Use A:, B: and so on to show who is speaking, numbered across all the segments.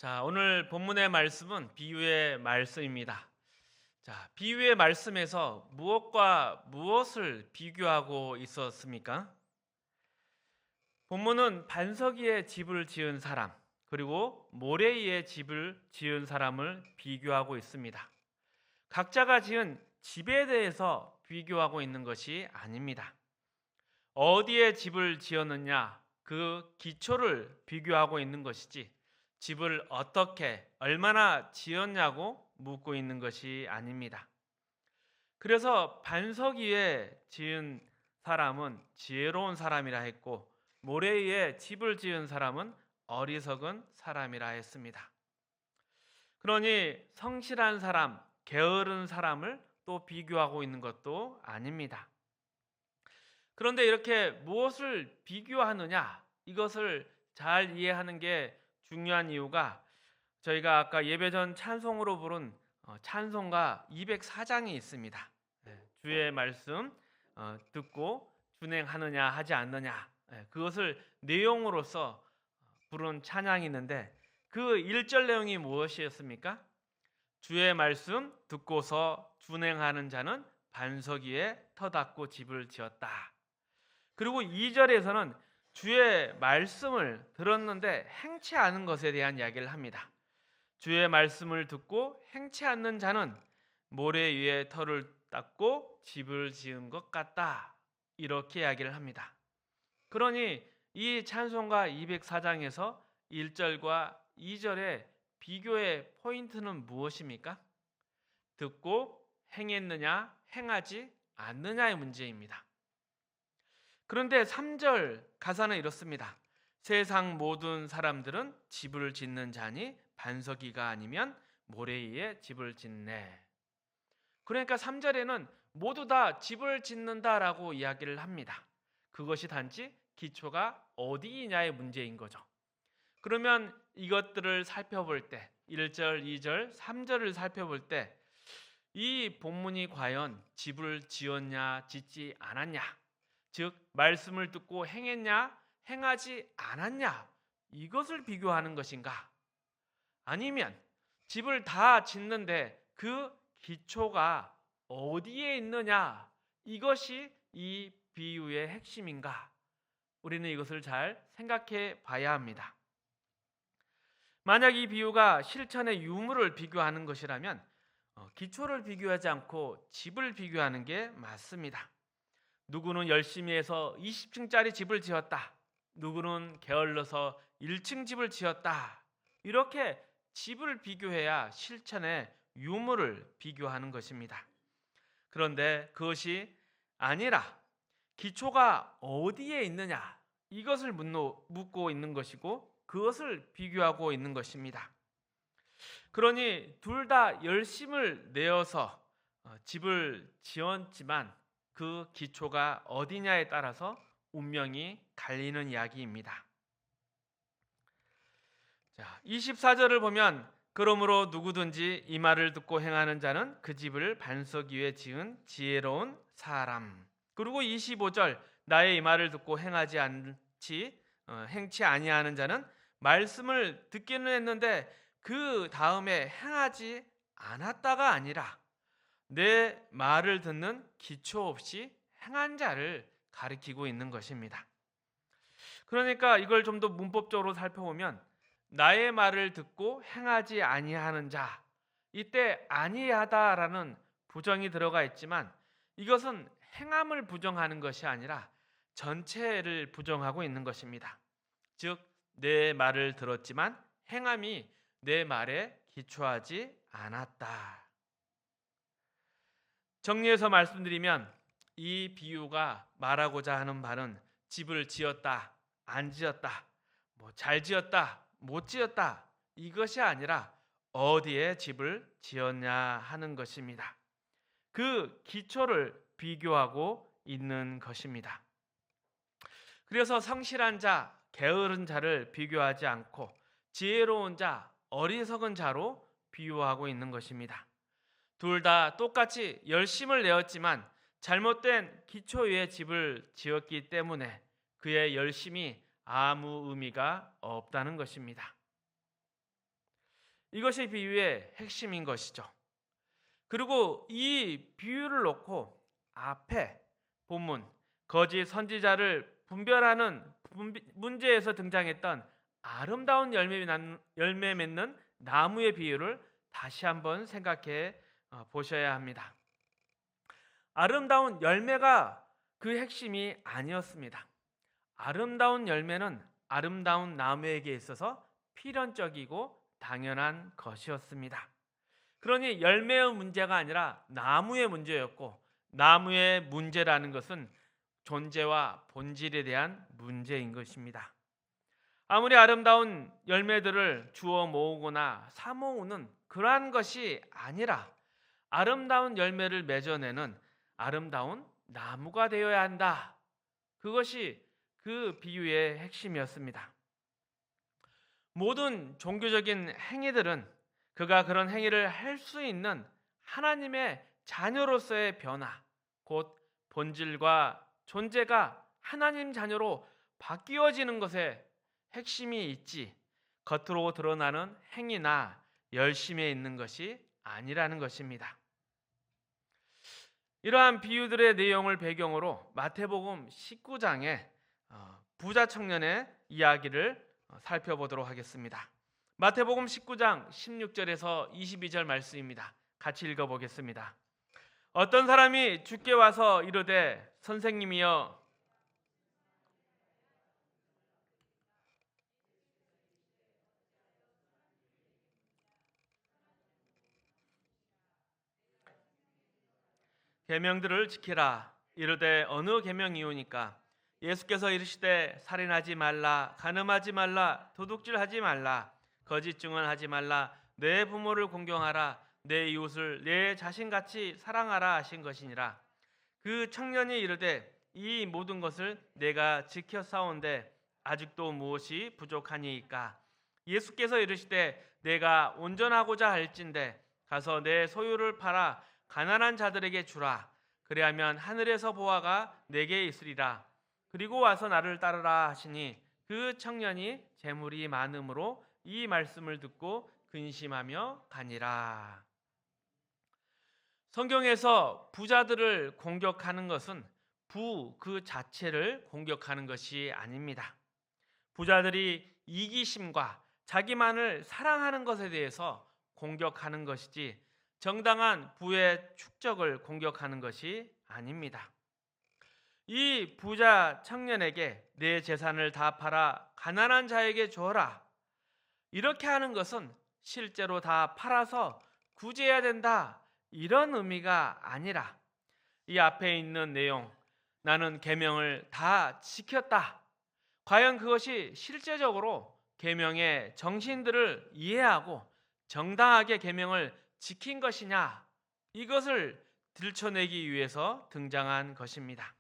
A: 자, 오늘 본문의 말씀은 비유의 말씀입니다. 자, 비유의 말씀에서 무엇과 무엇을 비교하고 있었습니까? 본문은 반석 위에 집을 지은 사람, 그리고 모래 위에 집을 지은 사람을 비교하고 있습니다. 각자가 지은 집에 대해서 비교하고 있는 것이 아닙니다. 어디에 집을 지었느냐, 그 기초를 비교하고 있는 것이지, 집을 어떻게, 얼마나 지었냐고 묻고 있는 것이 아닙니다. 그래서 반석 위에 지은 사람은 지혜로운 사람이라 했고, 모래 위에 집을 지은 사람은 어리석은 사람이라 했습니다. 그러니 성실한 사람, 게으른 사람을 또 비교하고 있는 것도 아닙니다. 그런데 이렇게 무엇을 비교하느냐, 이것을 잘 이해하는 게 중요한 이유가 저희가 아까 예배 전 찬송으로 부른 찬송가 204장이 있습니다. 주의 말씀 듣고 준행하느냐 하지 않느냐, 그것을 내용으로서 부른 찬양이 있는데 그 1절 내용이 무엇이었습니까? 주의 말씀 듣고서 준행하는 자는 반석 위에 터 닦고 집을 지었다. 그리고 2절에서는 주의 말씀을 들었는데 행치 않은 것에 대한 이야기를 합니다. 주의 말씀을 듣고 행치 않는 자는 모래 위에 터를 닦고 집을 지은 것 같다. 이렇게 이야기를 합니다. 그러니 이 찬송가 204장에서 1절과 2절의 비교의 포인트는 무엇입니까? 듣고 행했느냐, 행하지 않느냐의 문제입니다. 그런데 3절 가사는 이렇습니다. 세상 모든 사람들은 집을 짓는 자니 반석이가 아니면 모래 위에 집을 짓네. 그러니까 3절에는 모두 다 집을 짓는다라고 이야기를 합니다. 그것이 단지 기초가 어디이냐의 문제인 거죠. 그러면 이것들을 살펴볼 때 1절, 2절, 3절을 살펴볼 때 이 본문이 과연 집을 지었냐, 짓지 않았냐, 즉 말씀을 듣고 행했냐, 행하지 않았냐, 이것을 비교하는 것인가? 아니면 집을 다 짓는데 그 기초가 어디에 있느냐, 이것이 이 비유의 핵심인가? 우리는 이것을 잘 생각해 봐야 합니다. 만약 이 비유가 실천의 유무를 비교하는 것이라면 기초를 비교하지 않고 집을 비교하는 게 맞습니다. 누구는 열심히 해서 20층짜리 집을 지었다. 누구는 게을러서 1층 집을 지었다. 이렇게 집을 비교해야 실천의 유무를 비교하는 것입니다. 그런데 그것이 아니라 기초가 어디에 있느냐, 이것을 묻고 있는 것이고 그것을 비교하고 있는 것입니다. 그러니 둘 다 열심을 내어서 집을 지었지만 그 기초가 어디냐에 따라서 운명이 갈리는 이야기입니다. 자, 24절을 보면 그러므로 누구든지 이 말을 듣고 행하는 자는 그 집을 반석 위에 지은 지혜로운 사람. 그리고 25절 나의 이 말을 듣고 행치 아니하는 자는 말씀을 듣기는 했는데 그 다음에 행하지 않았다가 아니라 내 말을 듣는 기초 없이 행한 자를 가리키고 있는 것입니다. 그러니까 이걸 좀 더 문법적으로 살펴보면 나의 말을 듣고 행하지 아니하는 자, 이때 아니하다라는 부정이 들어가 있지만 이것은 행함을 부정하는 것이 아니라 전체를 부정하고 있는 것입니다. 즉 내 말을 들었지만 행함이 내 말에 기초하지 않았다. 정리해서 말씀드리면 이 비유가 말하고자 하는 바는 집을 지었다, 안 지었다, 잘 지었다, 못 지었다, 이것이 아니라 어디에 집을 지었냐 하는 것입니다. 그 기초를 비교하고 있는 것입니다. 그래서 성실한 자, 게으른 자를 비교하지 않고 지혜로운 자, 어리석은 자로 비유하고 있는 것입니다. 둘 다 똑같이 열심을 내었지만 잘못된 기초 위에 집을 지었기 때문에 그의 열심이 아무 의미가 없다는 것입니다. 이것이 비유의 핵심인 것이죠. 그리고 이 비유를 놓고 앞에 본문 거짓 선지자를 분별하는 문제에서 등장했던 아름다운 열매 맺는 나무의 비유를 다시 한번 생각해 보셔야 합니다. 아름다운 열매가 그 핵심이 아니었습니다. 아름다운 열매는 아름다운 나무에게 있어서 필연적이고 당연한 것이었습니다. 그러니 열매의 문제가 아니라 나무의 문제였고, 나무의 문제라는 것은 존재와 본질에 대한 문제인 것입니다. 아무리 아름다운 열매들을 주워 모으거나 사 모으는 그러한 것이 아니라 아름다운 열매를 맺어내는 아름다운 나무가 되어야 한다. 그것이 그 비유의 핵심이었습니다. 모든 종교적인 행위들은 그가 그런 행위를 할 수 있는 하나님의 자녀로서의 변화, 곧 본질과 존재가 하나님 자녀로 바뀌어지는 것에 핵심이 있지, 겉으로 드러나는 행위나 열심에 있는 것이 아니라는 것입니다. 이러한 비유들의 내용을 배경으로 마태복음 19장의 부자 청년의 이야기를 살펴보도록 하겠습니다. 마태복음 19장 16절에서 22절 말씀입니다. 같이 읽어보겠습니다. 어떤 사람이 주께 와서 이르되 선생님이여 계명들을 지키라. 이르되 어느 계명이오니까? 예수께서 이르시되 살인하지 말라, 간음하지 말라, 도둑질하지 말라, 거짓 증언하지 말라, 내 부모를 공경하라, 내 이웃을 내 자신같이 사랑하라 하신 것이니라. 그 청년이 이르되 이 모든 것을 내가 지켜 싸운데 아직도 무엇이 부족하니이까? 예수께서 이르시되 내가 온전하고자 할진대 가서 내 소유를 팔아 가난한 자들에게 주라. 그리하면 하늘에서 보화가 내게 있으리라. 그리고 와서 나를 따르라 하시니 그 청년이 재물이 많음으로 이 말씀을 듣고 근심하며 가니라. 성경에서 부자들을 공격하는 것은 부 그 자체를 공격하는 것이 아닙니다. 부자들이 이기심과 자기만을 사랑하는 것에 대해서 공격하는 것이지 정당한 부의 축적을 공격하는 것이 아닙니다. 이 부자 청년에게 내 재산을 다 팔아 가난한 자에게 주어라. 이렇게 하는 것은 실제로 다 팔아서 구제해야 된다, 이런 의미가 아니라 이 앞에 있는 내용, 나는 계명을 다 지켰다. 과연 그것이 실제적으로 계명의 정신들을 이해하고 정당하게 계명을 지킨 것이냐, 이것을 들춰내기 위해서 등장한 것입니다.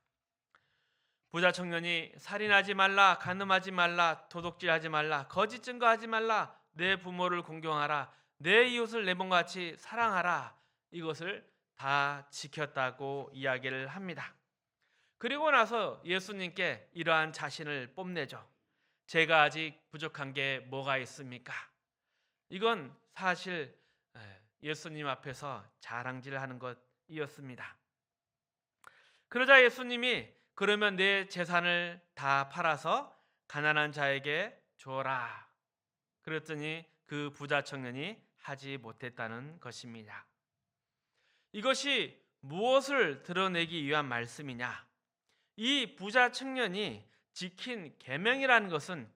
A: 부자 청년이 살인하지 말라, 간음하지 말라, 도둑질하지 말라, 거짓 증거하지 말라, 내 부모를 공경하라, 내 이웃을 내 몸같이 사랑하라, 이것을 다 지켰다고 이야기를 합니다. 그리고 나서 예수님께 이러한 자신을 뽐내죠. 제가 아직 부족한 게 뭐가 있습니까? 이건 사실 예수님 앞에서 자랑질하는 것이었습니다. 그러자 예수님이 그러면 내 재산을 다 팔아서 가난한 자에게 주어라. 그랬더니 그 부자 청년이 하지 못했다는 것입니다. 이것이 무엇을 드러내기 위한 말씀이냐? 이 부자 청년이 지킨 계명이라는 것은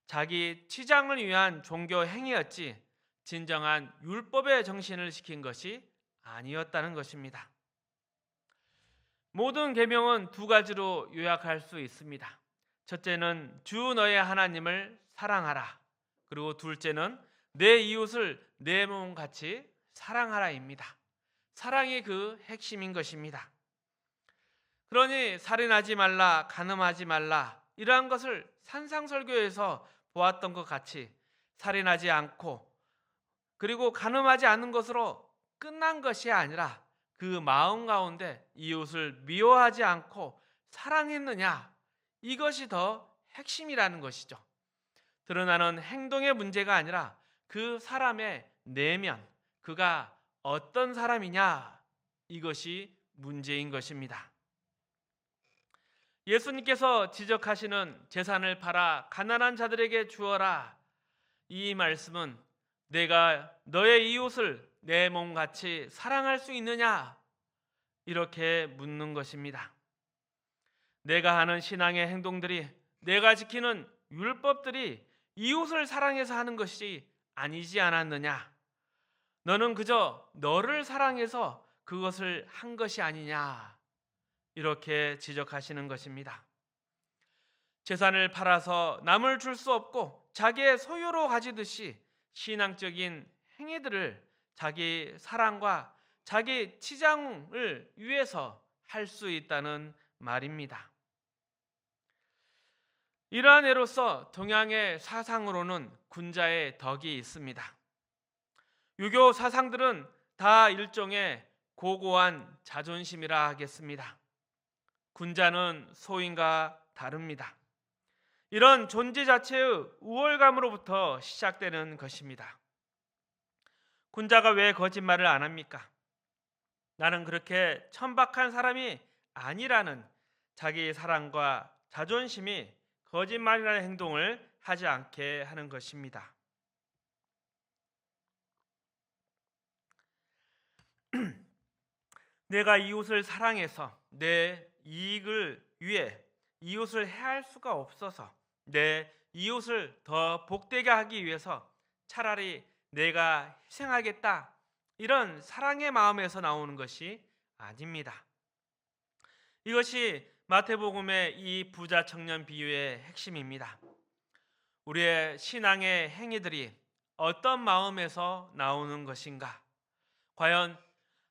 A: 자기 치장을 위한 종교 행위였지 진정한 율법의 정신을 지킨 것이 아니었다는 것입니다. 모든 계명은 두 가지로 요약할 수 있습니다. 첫째는 주 너의 하나님을 사랑하라. 그리고 둘째는 내 이웃을 내 몸같이 사랑하라입니다. 사랑이 그 핵심인 것입니다. 그러니 살인하지 말라, 간음하지 말라, 이러한 것을 산상설교에서 보았던 것 같이 살인하지 않고 그리고 간음하지 않는 것으로 끝난 것이 아니라 그 마음 가운데 이웃을 미워하지 않고 사랑했느냐, 이것이 더 핵심이라는 것이죠. 드러나는 행동의 문제가 아니라 그 사람의 내면 그가 어떤 사람이냐, 이것이 문제인 것입니다. 예수님께서 지적하시는 재산을 팔아 가난한 자들에게 주어라, 이 말씀은 내가 너의 이웃을 내 몸같이 사랑할 수 있느냐, 이렇게 묻는 것입니다. 내가 하는 신앙의 행동들이, 내가 지키는 율법들이 이웃을 사랑해서 하는 것이 아니지 않았느냐? 너는 그저 너를 사랑해서 그것을 한 것이 아니냐? 이렇게 지적하시는 것입니다. 재산을 팔아서 남을 줄 수 없고 자기의 소유로 가지듯이 신앙적인 행위들을 자기 사랑과 자기 치장을 위해서 할 수 있다는 말입니다. 이러한 예로서 동양의 사상으로는 군자의 덕이 있습니다. 유교 사상들은 다 일종의 고고한 자존심이라 하겠습니다. 군자는 소인과 다릅니다. 이런 존재 자체의 우월감으로부터 시작되는 것입니다. 군자가 왜 거짓말을 안 합니까? 나는 그렇게 천박한 사람이 아니라는 자기 사랑과 자존심이 거짓말이라는 행동을 하지 않게 하는 것입니다. 내가 이웃을 사랑해서 내 이익을 위해 이웃을 해할 수가 없어서 내 이웃을 더 복되게 하기 위해서 차라리 내가 희생하겠다, 이런 사랑의 마음에서 나오는 것이 아닙니다. 이것이 마태복음의 이 부자 청년 비유의 핵심입니다. 우리의 신앙의 행위들이 어떤 마음에서 나오는 것인가? 과연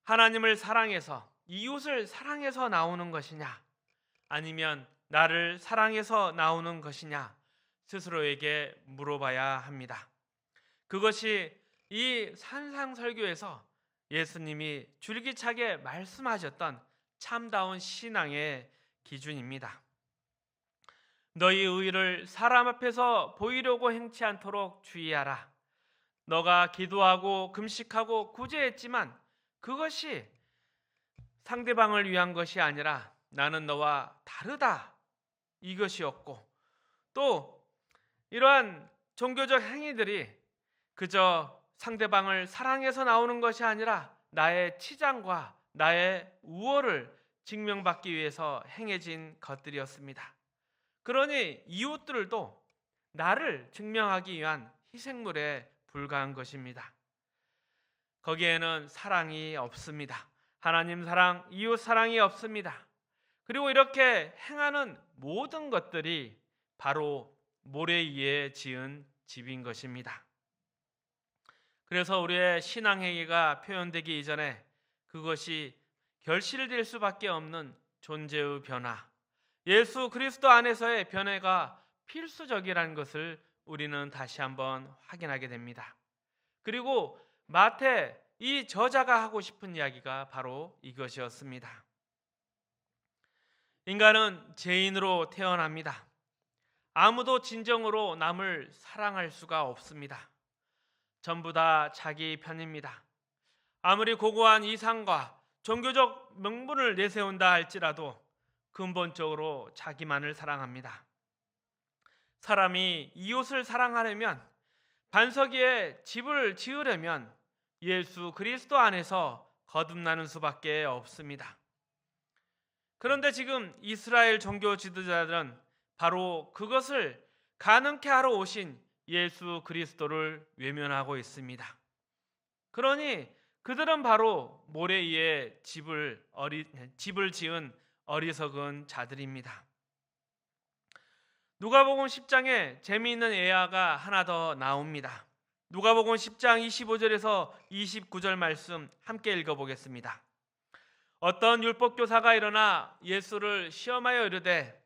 A: 하나님을 사랑해서, 이웃을 사랑해서 나오는 것이냐, 아니면 나를 사랑해서 나오는 것이냐, 스스로에게 물어봐야 합니다. 그것이 이 산상설교에서 예수님이 줄기차게 말씀하셨던 참다운 신앙의 기준입니다. 너희 의를 사람 앞에서 보이려고 행치 않도록 주의하라. 너가 기도하고 금식하고 구제했지만 그것이 상대방을 위한 것이 아니라 나는 너와 다르다, 이것이었고, 또 이러한 종교적 행위들이 그저 상대방을 사랑해서 나오는 것이 아니라 나의 치장과 나의 우월을 증명받기 위해서 행해진 것들이었습니다. 그러니 이웃들도 나를 증명하기 위한 희생물에 불과한 것입니다. 거기에는 사랑이 없습니다. 하나님 사랑, 이웃 사랑이 없습니다. 그리고 이렇게 행하는 모든 것들이 바로 모래 위에 지은 집인 것입니다. 그래서 우리의 신앙행위가 표현되기 이전에 그것이 결실될 수밖에 없는 존재의 변화, 예수 그리스도 안에서의 변화가 필수적이라는 것을 우리는 다시 한번 확인하게 됩니다. 그리고 마태 이 저자가 하고 싶은 이야기가 바로 이것이었습니다. 인간은 죄인으로 태어납니다. 아무도 진정으로 남을 사랑할 수가 없습니다. 전부 다 자기 편입니다. 아무리 고고한 이상과 종교적 명분을 내세운다 할지라도 근본적으로 자기만을 사랑합니다. 사람이 이웃을 사랑하려면, 반석 위에 집을 지으려면 예수 그리스도 안에서 거듭나는 수밖에 없습니다. 그런데 지금 이스라엘 종교 지도자들은 바로 그것을 가능케 하러 오신 예수 그리스도를 외면하고 있습니다. 그러니 그들은 바로 모래 위에 집을 지은 어리석은 자들입니다. 누가복음 10장에 재미있는 예화가 하나 더 나옵니다. 누가복음 10장 25절에서 29절 말씀 함께 읽어보겠습니다. 어떤 율법교사가 일어나 예수를 시험하여 이르되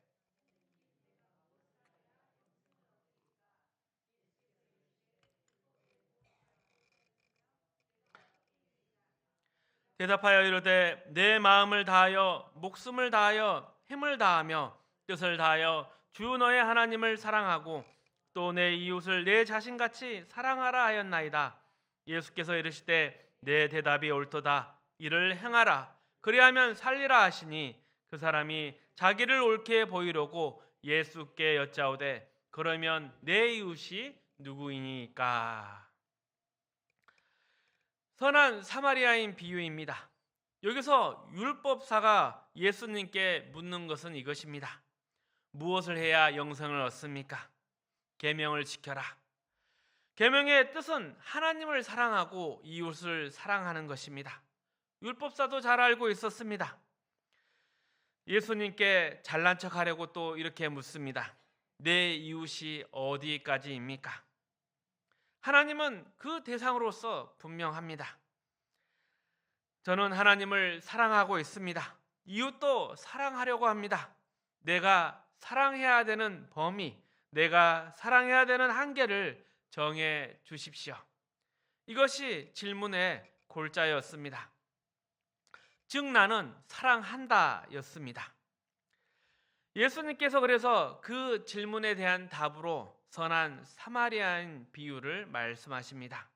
A: 대답하여 이르되 내 마음을 다하여 목숨을 다하여 힘을 다하며 뜻을 다하여 주 너의 하나님을 사랑하고 또 내 이웃을 내 자신같이 사랑하라 하였나이다. 예수께서 이르시되 내 대답이 옳도다. 이를 행하라. 그리하면 살리라 하시니 그 사람이 자기를 옳게 보이려고 예수께 여짜오되 그러면 내 이웃이 누구이니까? 선한 사마리아인 비유입니다. 여기서 율법사가 예수님께 묻는 것은 이것입니다. 무엇을 해야 영생을 얻습니까? 계명을 지켜라. 계명의 뜻은 하나님을 사랑하고 이웃을 사랑하는 것입니다. 율법사도 잘 알고 있었습니다. 예수님께 잘난 척하려고 또 이렇게 묻습니다. 내 이웃이 어디까지입니까? 하나님은 그 대상으로서 분명합니다. 저는 하나님을 사랑하고 있습니다. 이웃도 사랑하려고 합니다. 내가 사랑해야 되는 범위, 내가 사랑해야 되는 한계를 정해 주십시오. 이것이 질문의 골자였습니다. 즉 나는 사랑한다 였습니다. 예수님께서 그래서 그 질문에 대한 답으로 선한 사마리아인 비유를 말씀하십니다.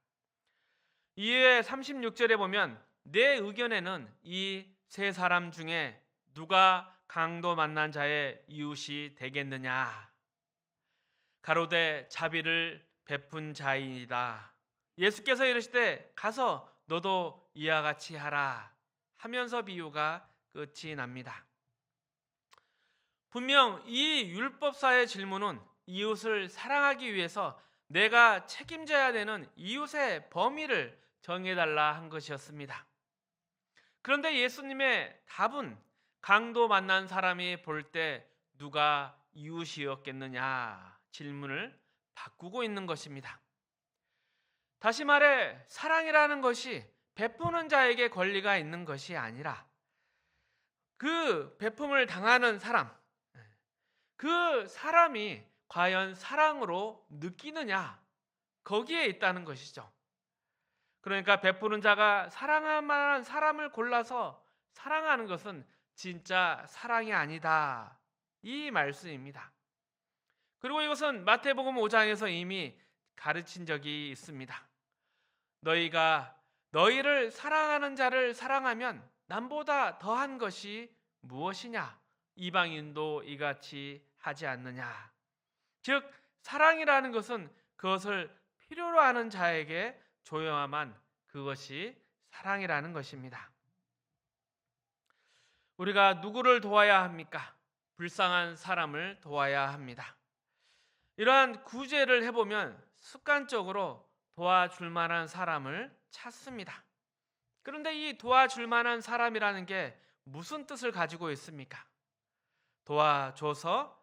A: 이에 36절에 보면 내 의견에는 이 세 사람 중에 누가 강도 만난 자의 이웃이 되겠느냐? 가로되 자비를 베푼 자이다. 예수께서 이르시되 가서 너도 이와 같이 하라 하면서 비유가 끝이 납니다. 분명 이 율법사의 질문은 이웃을 사랑하기 위해서 내가 책임져야 되는 이웃의 범위를 정해달라 한 것이었습니다. 그런데 예수님의 답은 강도 만난 사람이 볼 때 누가 이웃이었겠느냐 질문을 바꾸고 있는 것입니다. 다시 말해 사랑이라는 것이 베푸는 자에게 권리가 있는 것이 아니라 그 베품을 당하는 사람, 그 사람이 과연 사랑으로 느끼느냐 거기에 있다는 것이죠. 그러니까 베푸는 자가 사랑할 만한 사람을 골라서 사랑하는 것은 진짜 사랑이 아니다 이 말씀입니다. 그리고 이것은 마태복음 5장에서 이미 가르친 적이 있습니다. 너희가 너희를 사랑하는 자를 사랑하면 남보다 더한 것이 무엇이냐? 이방인도 이같이 하지 않느냐? 즉 사랑이라는 것은 그것을 필요로 하는 자에게 조여야만 그것이 사랑이라는 것입니다. 우리가 누구를 도와야 합니까? 불쌍한 사람을 도와야 합니다. 이러한 구제를 해보면 습관적으로 도와줄 만한 사람을 찾습니다. 그런데 이 도와줄 만한 사람이라는 게 무슨 뜻을 가지고 있습니까? 도와줘서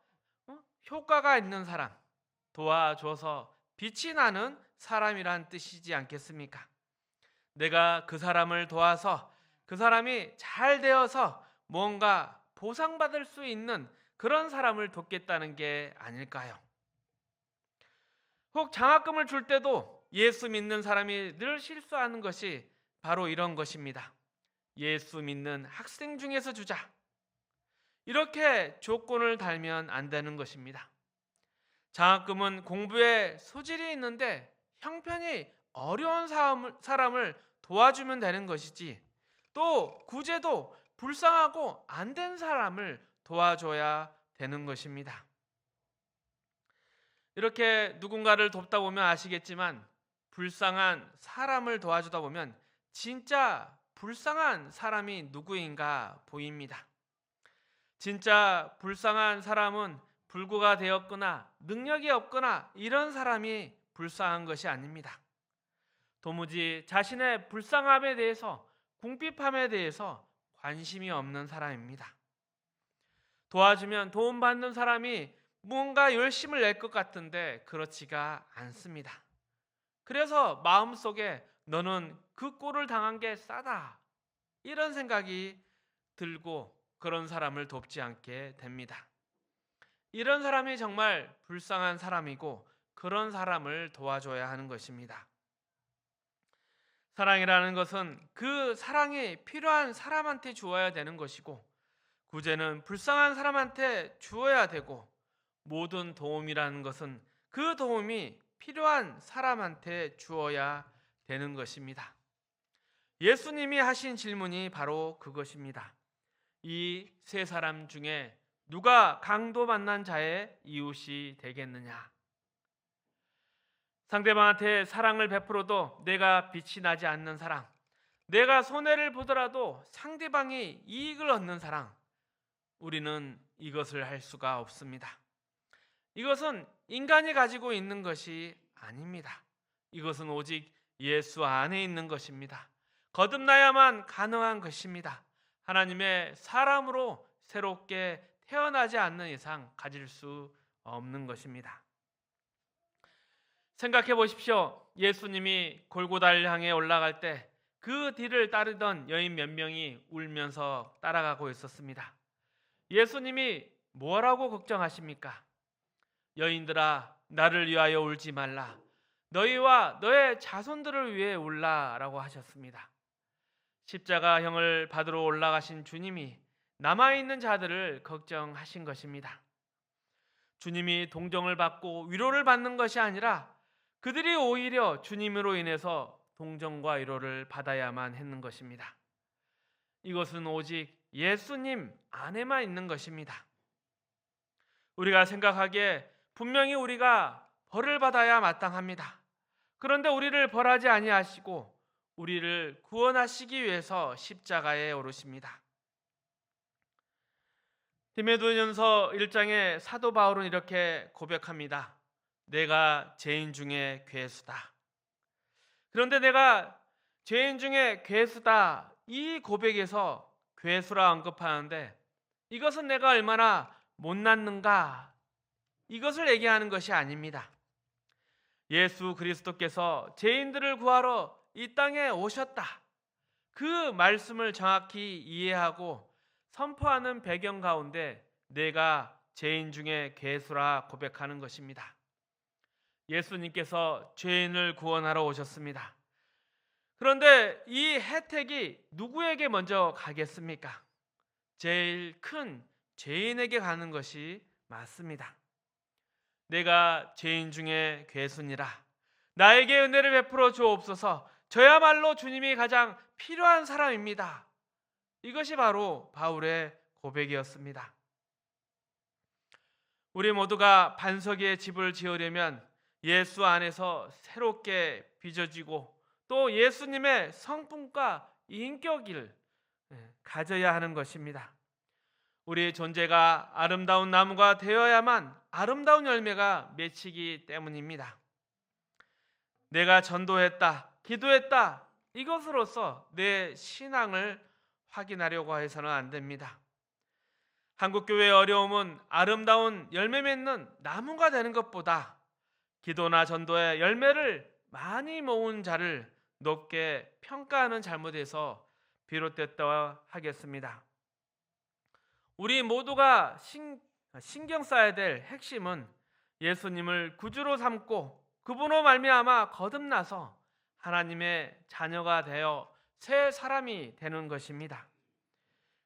A: 효과가 있는 사람, 도와줘서 빛이 나는 사람이란 뜻이지 않겠습니까? 내가 그 사람을 도와서 그 사람이 잘 되어서 뭔가 보상받을 수 있는 그런 사람을 돕겠다는 게 아닐까요? 혹 장학금을 줄 때도 예수 믿는 사람이 늘 실수하는 것이 바로 이런 것입니다. 예수 믿는 학생 중에서 주자. 이렇게 조건을 달면 안 되는 것입니다. 장학금은 공부에 소질이 있는데 형편이 어려운 사람을 도와주면 되는 것이지 또 구제도 불쌍하고 안 된 사람을 도와줘야 되는 것입니다. 이렇게 누군가를 돕다 보면 아시겠지만 불쌍한 사람을 도와주다 보면 진짜 불쌍한 사람이 누구인가 보입니다. 진짜 불쌍한 사람은 불구가 되었거나 능력이 없거나 이런 사람이 불쌍한 것이 아닙니다. 도무지 자신의 불쌍함에 대해서 궁핍함에 대해서 관심이 없는 사람입니다. 도와주면 도움받는 사람이 뭔가 열심을 낼 것 같은데 그렇지가 않습니다. 그래서 마음속에 너는 그 꼴을 당한 게 싸다 이런 생각이 들고 그런 사람을 돕지 않게 됩니다. 이런 사람이 정말 불쌍한 사람이고 그런 사람을 도와줘야 하는 것입니다. 사랑이라는 것은 그 사랑이 필요한 사람한테 주어야 되는 것이고 구제는 불쌍한 사람한테 주어야 되고 모든 도움이라는 것은 그 도움이 필요한 사람한테 주어야 되는 것입니다. 예수님이 하신 질문이 바로 그것입니다. 이 세 사람 중에 누가 강도 만난 자의 이웃이 되겠느냐? 상대방한테 사랑을 베풀어도 내가 빛이 나지 않는 사랑, 내가 손해를 보더라도 상대방이 이익을 얻는 사랑, 우리는 이것을 할 수가 없습니다. 이것은 인간이 가지고 있는 것이 아닙니다. 이것은 오직 예수 안에 있는 것입니다. 거듭나야만 가능한 것입니다. 하나님의 사람으로 새롭게 태어나지 않는 이상 가질 수 없는 것입니다. 생각해 보십시오. 예수님이 골고다를 향해 올라갈 때 그 뒤를 따르던 여인 몇 명이 울면서 따라가고 있었습니다. 예수님이 뭐라고 걱정하십니까? 여인들아, 나를 위하여 울지 말라. 너희와 너의 자손들을 위해 울라라고 하셨습니다. 십자가형을 받으러 올라가신 주님이 남아있는 자들을 걱정하신 것입니다. 주님이 동정을 받고 위로를 받는 것이 아니라 그들이 오히려 주님으로 인해서 동정과 위로를 받아야만 했는 것입니다. 이것은 오직 예수님 안에만 있는 것입니다. 우리가 생각하기에 분명히 우리가 벌을 받아야 마땅합니다. 그런데 우리를 벌하지 아니하시고 우리를 구원하시기 위해서 십자가에 오르십니다. 디모데전서 1장에 사도 바울은 이렇게 고백합니다. 내가 죄인 중에 괴수다. 그런데 내가 죄인 중에 괴수다, 이 고백에서 괴수라 언급하는데 이것은 내가 얼마나 못났는가, 이것을 얘기하는 것이 아닙니다. 예수 그리스도께서 죄인들을 구하러 이 땅에 오셨다, 그 말씀을 정확히 이해하고 선포하는 배경 가운데 내가 죄인 중에 괴수라 고백하는 것입니다. 예수님께서 죄인을 구원하러 오셨습니다. 그런데 이 혜택이 누구에게 먼저 가겠습니까? 제일 큰 죄인에게 가는 것이 맞습니다. 내가 죄인 중에 괴수니라. 나에게 은혜를 베풀어 주옵소서. 저야말로 주님이 가장 필요한 사람입니다. 이것이 바로 바울의 고백이었습니다. 우리 모두가 반석 위에 집을 지으려면 예수 안에서 새롭게 빚어지고 또 예수님의 성품과 인격을 가져야 하는 것입니다. 우리의 존재가 아름다운 나무가 되어야만 아름다운 열매가 맺히기 때문입니다. 내가 전도했다, 기도했다, 이것으로서 내 신앙을 확인하려고 해서는 안 됩니다. 한국교회의 어려움은 아름다운 열매 맺는 나무가 되는 것보다 기도나 전도의 열매를 많이 모은 자를 높게 평가하는 잘못에서 비롯됐다고 하겠습니다. 우리 모두가 신경 써야 될 핵심은 예수님을 구주로 삼고 그분으로 말미암아 거듭나서 하나님의 자녀가 되어 새 사람이 되는 것입니다.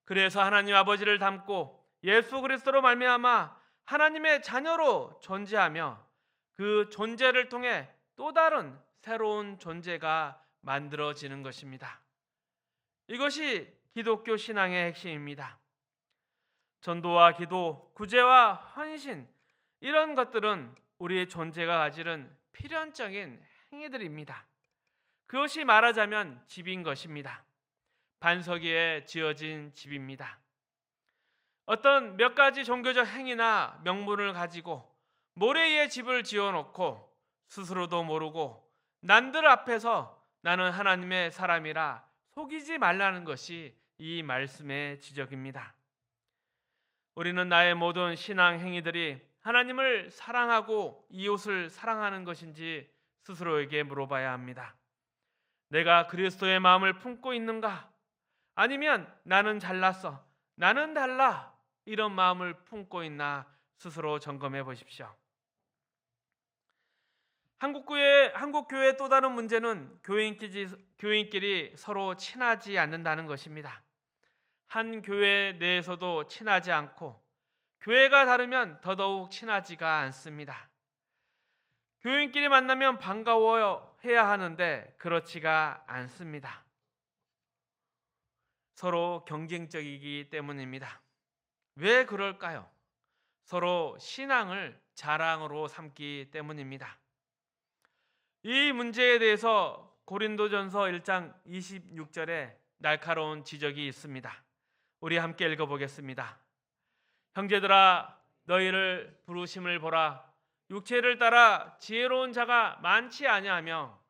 A: 그래서 하나님 아버지를 닮고 예수 그리스도로 말미암아 하나님의 자녀로 존재하며 그 존재를 통해 또 다른 새로운 존재가 만들어지는 것입니다. 이것이 기독교 신앙의 핵심입니다. 전도와 기도, 구제와 헌신, 이런 것들은 우리의 존재가 가지는 필연적인 행위들입니다. 그것이 말하자면 집인 것입니다. 반석 위에 지어진 집입니다. 어떤 몇 가지 종교적 행위나 명분을 가지고 모래 위에 집을 지어놓고 스스로도 모르고 남들 앞에서 나는 하나님의 사람이라 속이지 말라는 것이 이 말씀의 지적입니다. 우리는 나의 모든 신앙 행위들이 하나님을 사랑하고 이웃을 사랑하는 것인지 스스로에게 물어봐야 합니다. 내가 그리스도의 마음을 품고 있는가? 아니면 나는 잘났어, 나는 달라, 이런 마음을 품고 있나 스스로 점검해 보십시오. 한국교회의 또 다른 문제는 교인끼리 서로 친하지 않는다는 것입니다. 한 교회 내에서도 친하지 않고 교회가 다르면 더더욱 친하지가 않습니다. 교인끼리 만나면 반가워요, 해야 하는데 그렇지가 않습니다. 서로 경쟁적이기 때문입니다. 왜 그럴까요? 서로 신앙을 자랑으로 삼기 때문입니다. 이 문제에 대해서 고린도전서 1장 26절에 날카로운 지적이 있습니다. 우리 함께 읽어보겠습니다. 형제들아, 너희를 부르심을 보라. 육체를 따라 지혜로운 자가 많지 아니하며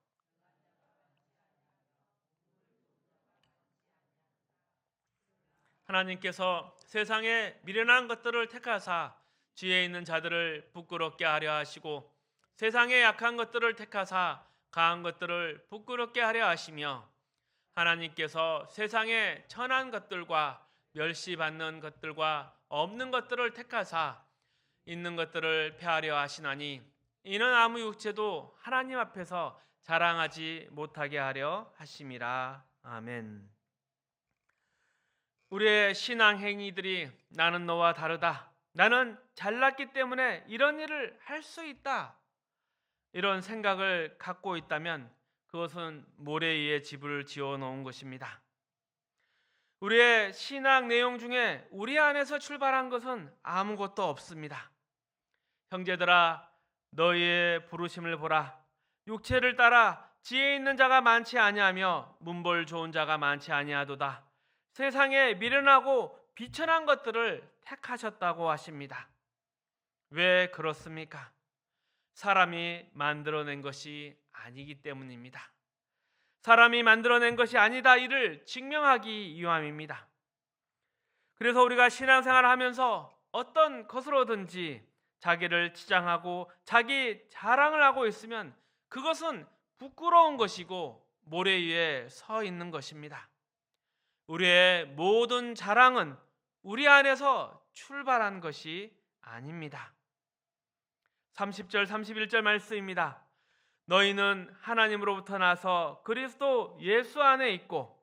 A: 하나님께서 세상에 미련한 것들을 택하사 지혜 있는 자들을 부끄럽게 하려 하시고 세상에 약한 것들을 택하사 강한 것들을 부끄럽게 하려 하시며 하나님께서 세상에 천한 것들과 멸시받는 것들과 없는 것들을 택하사 있는 것들을 폐하려 하시나니 이는 아무 육체도 하나님 앞에서 자랑하지 못하게 하려 하심이라. 아멘. 우리의 신앙 행위들이 나는 너와 다르다, 나는 잘났기 때문에 이런 일을 할 수 있다, 이런 생각을 갖고 있다면 그것은 모래 위에 집을 지어 놓은 것입니다. 우리의 신앙 내용 중에 우리 안에서 출발한 것은 아무것도 없습니다. 형제들아, 너희의 부르심을 보라. 육체를 따라 지혜 있는 자가 많지 아니하며 문벌 좋은 자가 많지 아니하도다. 세상에 미련하고 비천한 것들을 택하셨다고 하십니다. 왜 그렇습니까? 사람이 만들어낸 것이 아니기 때문입니다. 사람이 만들어낸 것이 아니다, 이를 증명하기 위함입니다. 그래서 우리가 신앙생활을 하면서 어떤 것으로든지 자기를 치장하고 자기 자랑을 하고 있으면 그것은 부끄러운 것이고 모래 위에 서 있는 것입니다. 우리의 모든 자랑은 우리 안에서 출발한 것이 아닙니다. 30절 31절 말씀입니다. 너희는 하나님으로부터 나서 그리스도 예수 안에 있고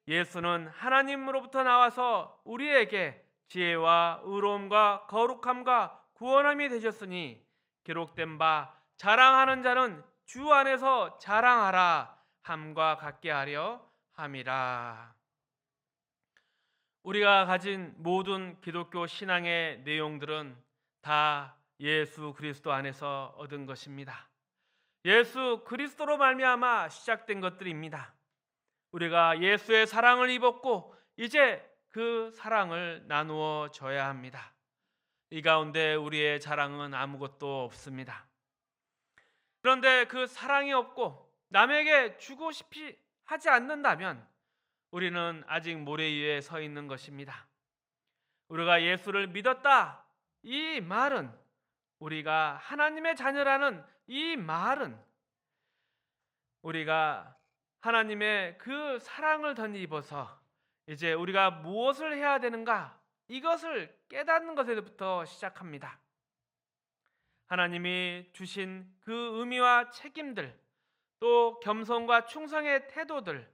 A: 예수는 하나님으로부터 나와서 우리에게 지혜와 의로움과 거룩함과 구원함이 되셨으니 기록된 바 자랑하는 자는 주 안에서 자랑하라 함과 같게 하려 함이라. 우리가 가진 모든 기독교 신앙의 내용들은 다 예수 그리스도 안에서 얻은 것입니다. 예수 그리스도로 말미암아 시작된 것들입니다. 우리가 예수의 사랑을 입었고 이제 그 사랑을 나누어 줘야 합니다. 이 가운데 우리의 자랑은 아무것도 없습니다. 그런데 그 사랑이 없고 남에게 주고 싶이 하지 않는다면 우리는 아직 모래 위에 서 있는 것입니다. 우리가 예수를 믿었다, 이 말은, 우리가 하나님의 자녀라는 이 말은 우리가 하나님의 그 사랑을 덧입어서 이제 우리가 무엇을 해야 되는가, 이것을 깨닫는 것에부터 시작합니다. 하나님이 주신 그 의미와 책임들, 또 겸손과 충성의 태도들,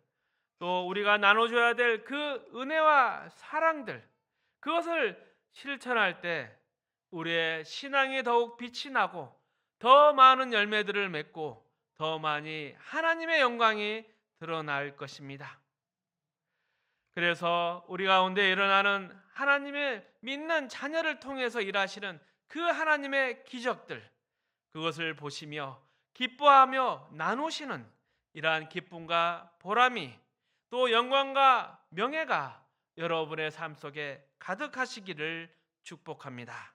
A: 또 우리가 나눠줘야 될 그 은혜와 사랑들, 그것을 실천할 때 우리의 신앙이 더욱 빛이 나고 더 많은 열매들을 맺고 더 많이 하나님의 영광이 드러날 것입니다. 그래서 우리 가운데 일어나는 하나님의 믿는 자녀를 통해서 일하시는 그 하나님의 기적들, 그것을 보시며 기뻐하며 나누시는 이러한 기쁨과 보람이, 또 영광과 명예가 여러분의 삶 속에 가득하시기를 축복합니다.